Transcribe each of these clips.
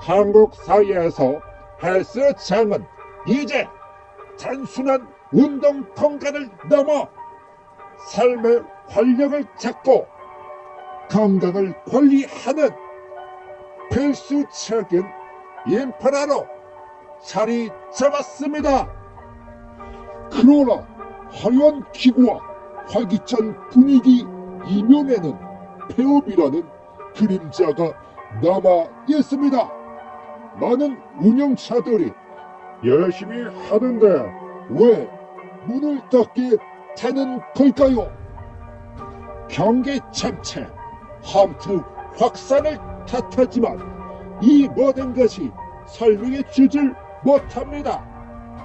한국 사회에서 헬스장은 이제 단순한 운동공간을 넘어 삶의 활력을 찾고 건강을 관리하는 필수적인 인프라로 자리 잡았습니다. 그러나 화려한 기구와 활기찬 분위기 이면에는 폐업이라는 그림자가 남아 있습니다. 많은 운영자들이 열심히 하는데 왜 문을 닫게 되는 걸까요? 경기 침체, 함투 확산을 탓하지만 이 모든 것이 설명해 주질 못합니다.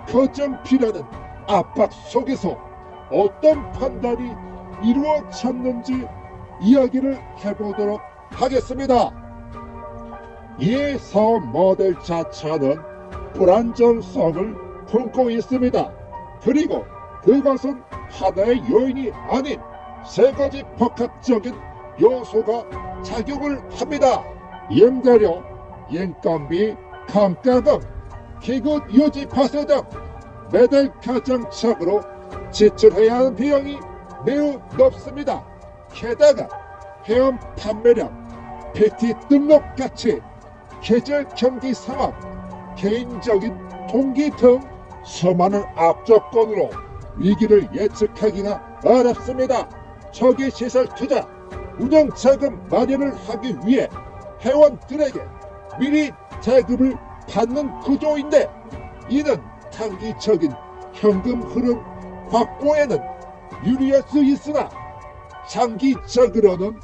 거점비라는 압박 속에서 어떤 판단이 이루어졌는지 이야기를 해보도록 하겠습니다. 이 사업 모델 자체는 불안정성을 품고 있습니다. 그리고 그것은 하나의 요인이 아닌 세 가지 복합적인 요소가 작용을 합니다. 임대료, 인건비, 감가금, 기구 유지 파세 등 매달 가정적으로 지출해야 하는 비용이 매우 높습니다. 게다가 회원 판매량, PT 등록 가치, 계절 경기 상황, 개인적인 동기 등 수많은 악조건으로 위기를 예측하기가 어렵습니다. 초기 시설 투자, 운영 자금 마련을 하기 위해 회원들에게 미리 자금을 받는 구조인데 이는 단기적인 현금 흐름 확보에는 유리할 수 있으나 장기적으로는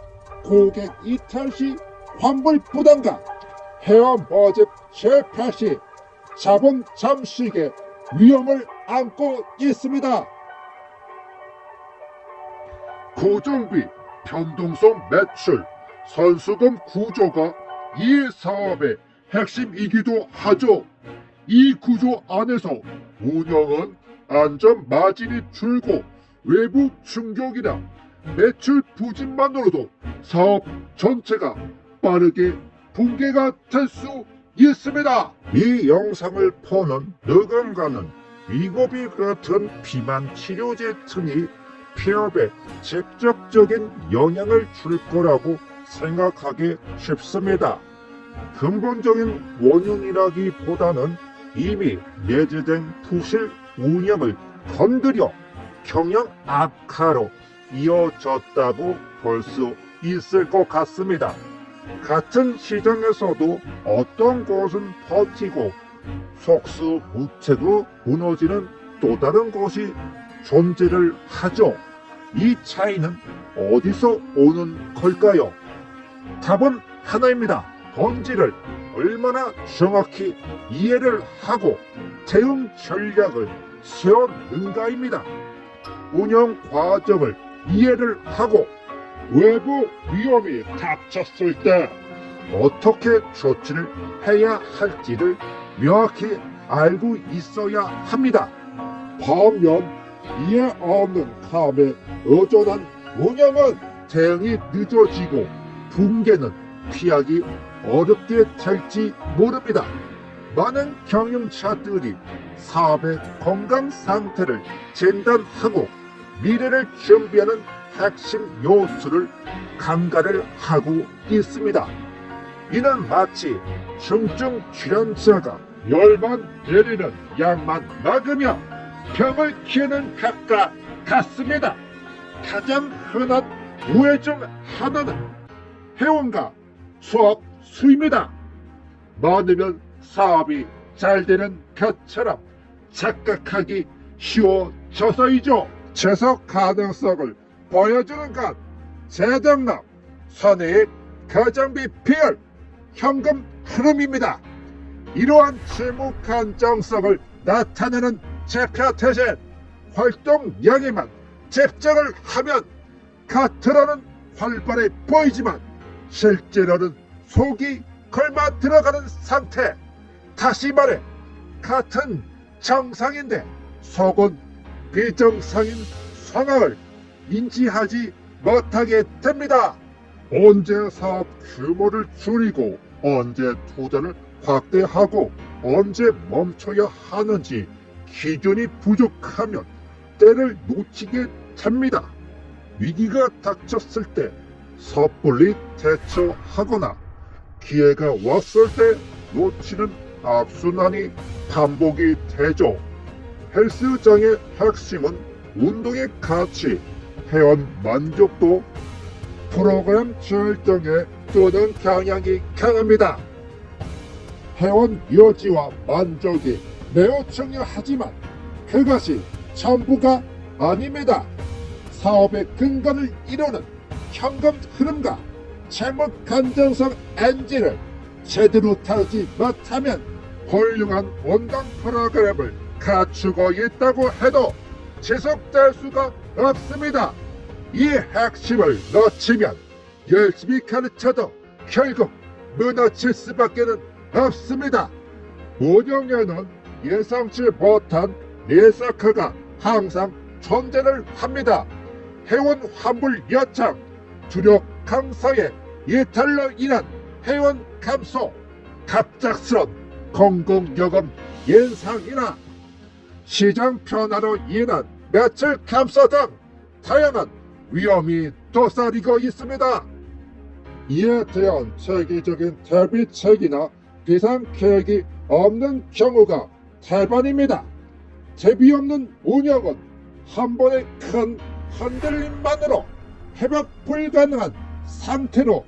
고객 이탈 시 환불 부담과 회원 모집 실패 시 자본 잠식의 위험을 안고 있습니다. 고정비, 변동성 매출, 선수금 구조가 이 사업의 핵심이기도 하죠. 이 구조 안에서 운영은 안전 마진이 줄고 외부 충격이나 매출 부진만으로도 사업 전체가 빠르게 붕괴가 될 수 있습니다. 이 영상을 보는 누군가는 위고비 같은 비만 치료제 등이 폐업에 직접적인 영향을 줄 거라고 생각하기 쉽습니다. 근본적인 원인이라기보다는 이미 내재된 부실 운영을 건드려 경영 악화로 이어졌다고 볼 수 있을 것 같습니다. 같은 시장에서도 어떤 곳은 버티고 속수무책으로 무너지는 또 다른 곳이 존재를 하죠. 이 차이는 어디서 오는 걸까요? 답은 하나입니다. 본질을 얼마나 정확히 이해를 하고 대응 전략을 세웠는가입니다. 운영 과정을 이해를 하고 외부 위험이 닥쳤을 때 어떻게 조치를 해야 할지를 명확히 알고 있어야 합니다. 반면 이해 없는 감에 의존한 운영은 대응이 늦어지고 붕괴는 피하기 어렵게 될지 모릅니다. 많은 경영자들이 사업의 건강 상태를 진단하고 미래를 준비하는 핵심 요소를 간과를 하고 있습니다. 이는 마치 중증 질환자가 열만 내리는 약만 먹으며 병을 키우는 것과 같습니다. 가장 흔한 오해 중 하나는 회원과 수업 수입니다. 많으면 사업이 잘 되는 것처럼 착각하기 쉬워져서이죠. 지속 가능성을 보여주는 것, 재정납, 선의익, 가정비 비율, 현금 흐름입니다. 이러한 실무 간정성을 나타내는 지표 대신 활동량에만 집중을 하면 겉으로는 활발해 보이지만 실제로는 속이 걸마 들어가는 상태. 다시 말해 같은 정상인데 속은 비정상인 상황을 인지하지 못하게 됩니다. 언제 사업 규모를 줄이고 언제 투자를 확대하고 언제 멈춰야 하는지 기준이 부족하면 때를 놓치게 됩니다. 위기가 닥쳤을 때 섣불리 대처하거나 기회가 왔을 때 놓치는 악순환이 반복이 되죠. 헬스장의 핵심은 운동의 가치, 회원 만족도, 프로그램 절정에 뜨는 경향이 강합니다. 회원 유지와 만족이 매우 중요하지만 그것이 전부가 아닙니다. 사업의 근간을 이루는 현금 흐름과 재무 건전성 엔진을 제대로 타지 못하면 훌륭한 원당 프로그램을 갖추고 있다고 해도 지속될 수가 없습니다. 이 핵심을 놓치면 열심히 가르쳐도 결국 무너질 수밖에 없습니다. 운영에는 예상치 못한 리스크가 항상 존재를 합니다. 회원 환불 요청, 주력 강사의 이탈로 인한 회원 감소, 갑작스런 공공요금 인상이나 시장 변화로 인한 매출 감소 등 다양한 위험이 도사리고 있습니다. 이에 대한 체계적인 대비책이나 비상계획이 없는 경우가 대반입니다. 대비 없는 운영은 한 번의 큰 흔들림만으로 회복 불가능한 상태로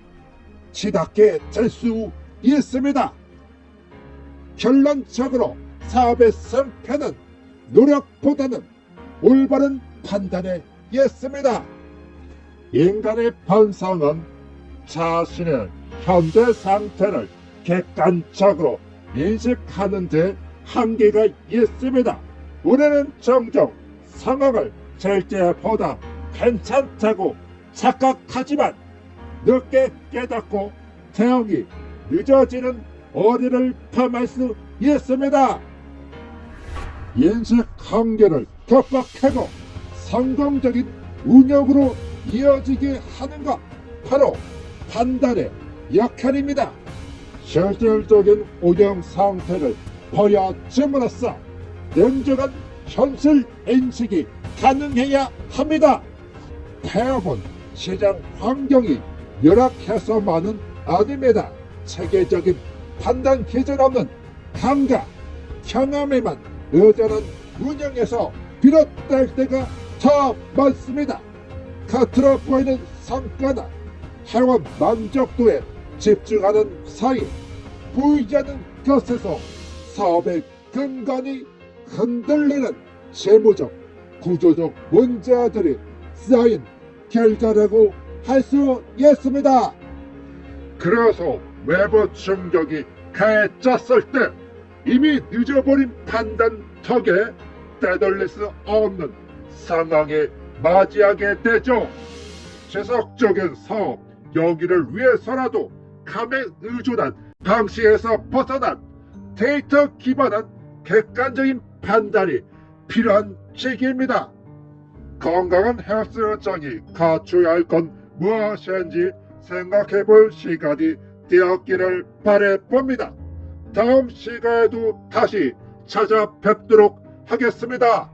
치닫게 될 수 있습니다. 결론적으로 사업의 성패는 노력보다는 올바른 판단에 있습니다. 인간의 본성은 자신의 현재 상태를 객관적으로 인식하는 데 한계가 있습니다. 우리는 종종 상황을 절대보다 괜찮다고 착각하지만 늦게 깨닫고 대응이 늦어지는 어디를 범할 수 있습니다. 인식 한계를 극복하고 성공적인 운영으로 이어지게 하는 것 바로 판단의 역할입니다. 실질적인 운영 상태를 보여줌으로써 냉정한 현실 인식이 가능해야 합니다. 대부분 시장 환경이 열악해서만은 아닙니다. 체계적인 판단 기준 없는 감각, 경험에만 의존한 운영에서 비롯될 때가 더 많습니다. 겉으로 보이는 성과나 회원 만족도에 집중하는 사이 보이지 않는 것에서 사업의 근간이 흔들리는 재무적, 구조적 문제들이 쌓인 결과라고 할 수 있습니다. 그래서 외부 충격이 가해졌을 때 이미 늦어버린 판단 덕에 되돌릴 수 없는 상황에 맞이하게 되죠. 지속적인 사업 여기를 위해서라도 감에 의존한 방식에서 벗어난 데이터 기반한 객관적인 판단이 필요한 시기입니다. 건강한 헬스장이 갖춰야 할 건 무엇인지 생각해 볼 시간이 되었기를 바라봅니다. 다음 시간에도 다시 찾아뵙도록 하겠습니다.